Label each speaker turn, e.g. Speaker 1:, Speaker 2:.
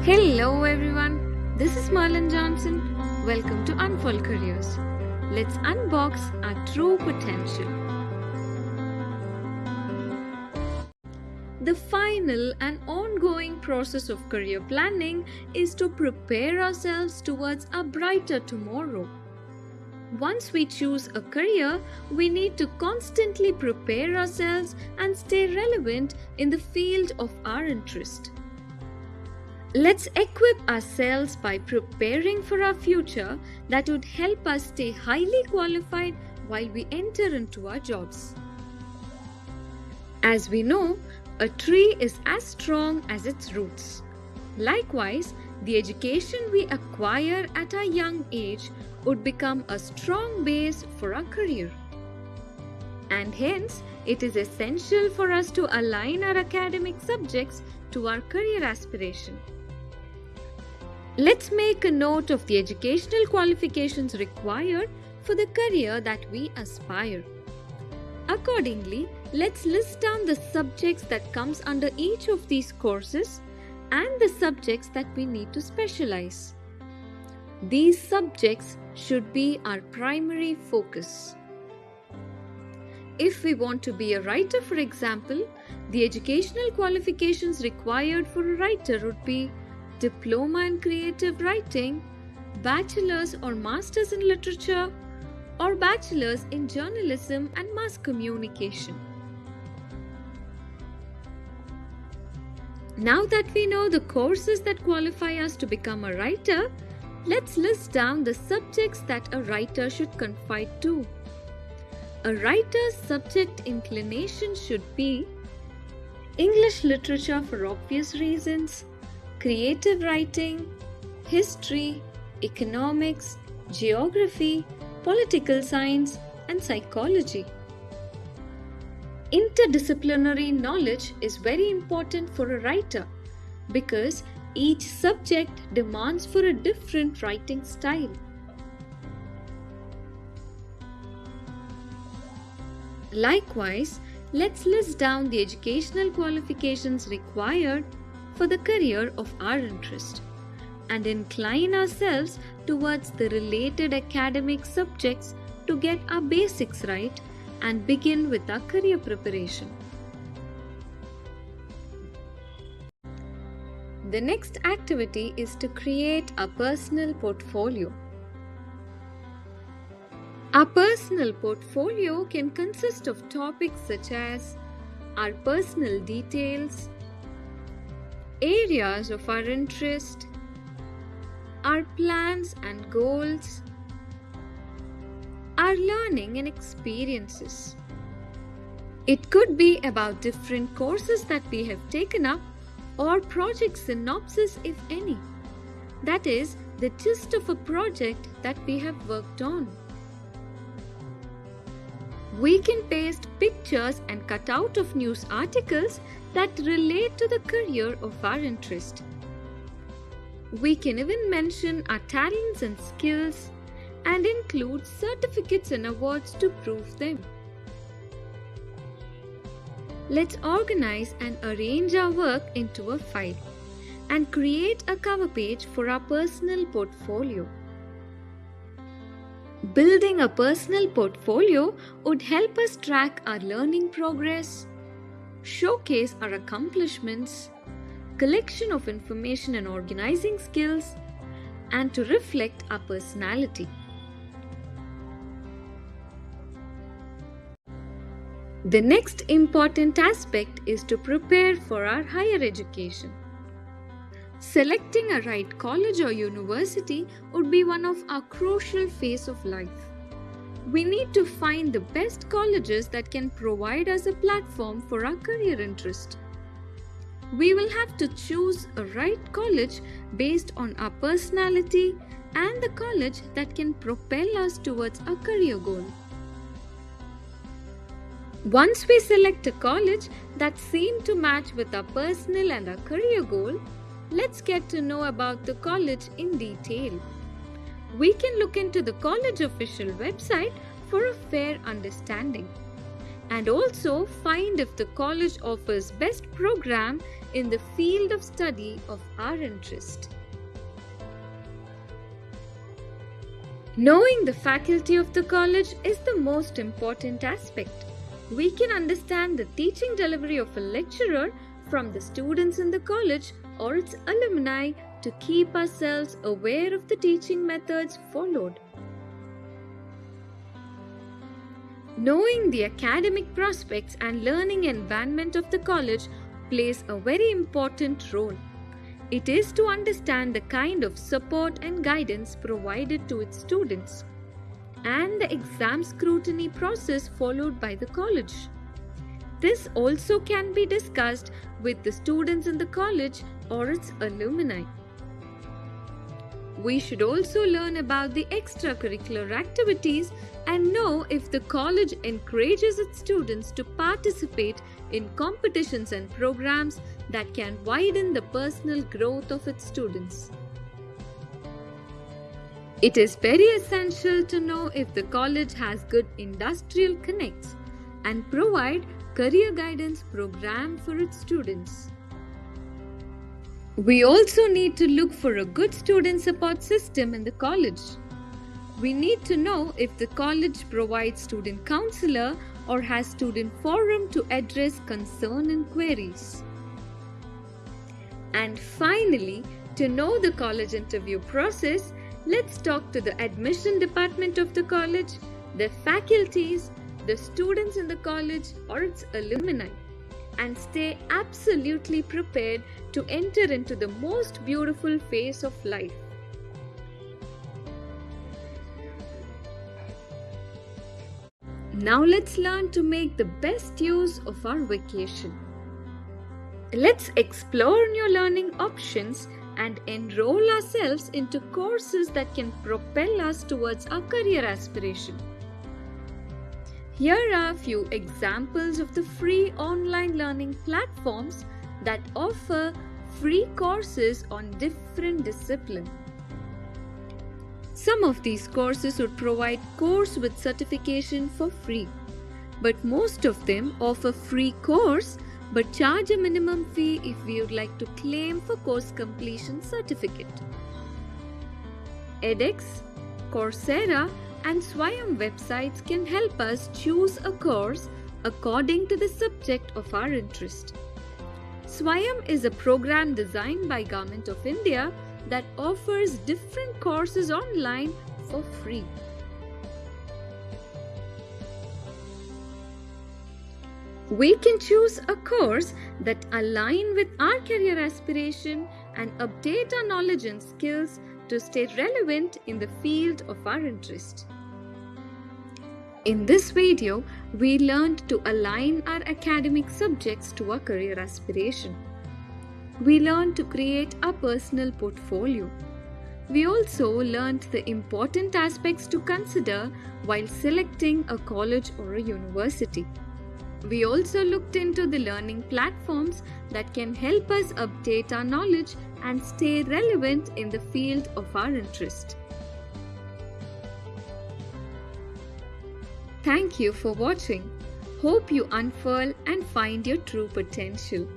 Speaker 1: Hello everyone, this is Marlon Johnson. Welcome to Unfold Careers. Let's unbox our true potential. The final and ongoing process of career planning is to prepare ourselves towards a brighter tomorrow. Once we choose a career, we need to constantly prepare ourselves and stay relevant in the field of our interest. Let's equip ourselves by preparing for our future that would help us stay highly qualified while we enter into our jobs. As we know, a tree is as strong as its roots. Likewise, the education we acquire at a young age would become a strong base for our career. And hence, it is essential for us to align our academic subjects to our career aspiration. Let's make a note of the educational qualifications required for the career that we aspire. Accordingly, let's list down the subjects that comes under each of these courses and the subjects that we need to specialize. These subjects should be our primary focus. If we want to be a writer, for example, the educational qualifications required for a writer would be Diploma in Creative Writing, Bachelor's or Master's in Literature, or Bachelor's in Journalism and Mass Communication. Now that we know the courses that qualify us to become a writer, let's list down the subjects that a writer should confide to. A writer's subject inclination should be English literature for obvious reasons, creative writing, history, economics, geography, political science, and psychology. Interdisciplinary knowledge is very important for a writer because each subject demands for a different writing style. Likewise, let's list down the educational qualifications required for the career of our interest and incline ourselves towards the related academic subjects to get our basics right and begin with our career preparation. The next activity is to create a personal portfolio. Our personal portfolio can consist of topics such as our personal details, areas of our interest, our plans and goals, our learning and experiences. It could be about different courses that we have taken up or project synopsis if any. That is, the gist of a project that we have worked on. We can paste pictures and cut out of news articles that relate to the career of our interest. We can even mention our talents and skills and include certificates and awards to prove them. Let's organize and arrange our work into a file and create a cover page for our personal portfolio. Building a personal portfolio would help us track our learning progress, showcase our accomplishments, collection of information and organizing skills, and to reflect our personality. The next important aspect is to prepare for our higher education. Selecting a right college or university would be one of our crucial phase of life. We need to find the best colleges that can provide us a platform for our career interest. We will have to choose a right college based on our personality and the college that can propel us towards a career goal. Once we select a college that seems to match with our personal and our career goal, let's get to know about the college in detail. We can look into the college official website for a fair understanding. and also find if the college offers best program in the field of study of our interest. Knowing the faculty of the college is the most important aspect. We can understand the teaching delivery of a lecturer from the students in the college or its alumni to keep ourselves aware of the teaching methods followed. Knowing the academic prospects and learning environment of the college plays a very important role. It is to understand the kind of support and guidance provided to its students and the exam scrutiny process followed by the college. This also can be discussed with the students in the college or its alumni. We should also learn about the extracurricular activities and know if the college encourages its students to participate in competitions and programs that can widen the personal growth of its students. It is very essential to know if the college has good industrial connects and provide career guidance program for its students. We also need to look for a good student support system in the college. We need to know if the college provides student counselor or has student forum to address concern and queries. And finally, to know the college interview process, let's talk to the admission department of the college, the faculties, the students in the college or its alumni, and stay absolutely prepared to enter into the most beautiful phase of life. Now let's learn to make the best use of our vacation. Let's explore new learning options and enroll ourselves into courses that can propel us towards our career aspiration. Here are a few examples of the free online learning platforms that offer free courses on different disciplines. Some of these courses would provide course with certification for free, but most of them offer free course but charge a minimum fee if we would like to claim for course completion certificate. edX, Coursera and Swayam websites can help us choose a course according to the subject of our interest. Swayam is a program designed by Government of India that offers different courses online for free. We can choose a course that align with our career aspiration and update our knowledge and skills to stay relevant in the field of our interest. In this video, we learned to align our academic subjects to our career aspiration. We learned to create a personal portfolio. We also learned the important aspects to consider while selecting a college or a university. We also looked into the learning platforms that can help us update our knowledge and stay relevant in the field of our interest. Thank you for watching. Hope you unfurl and find your true potential.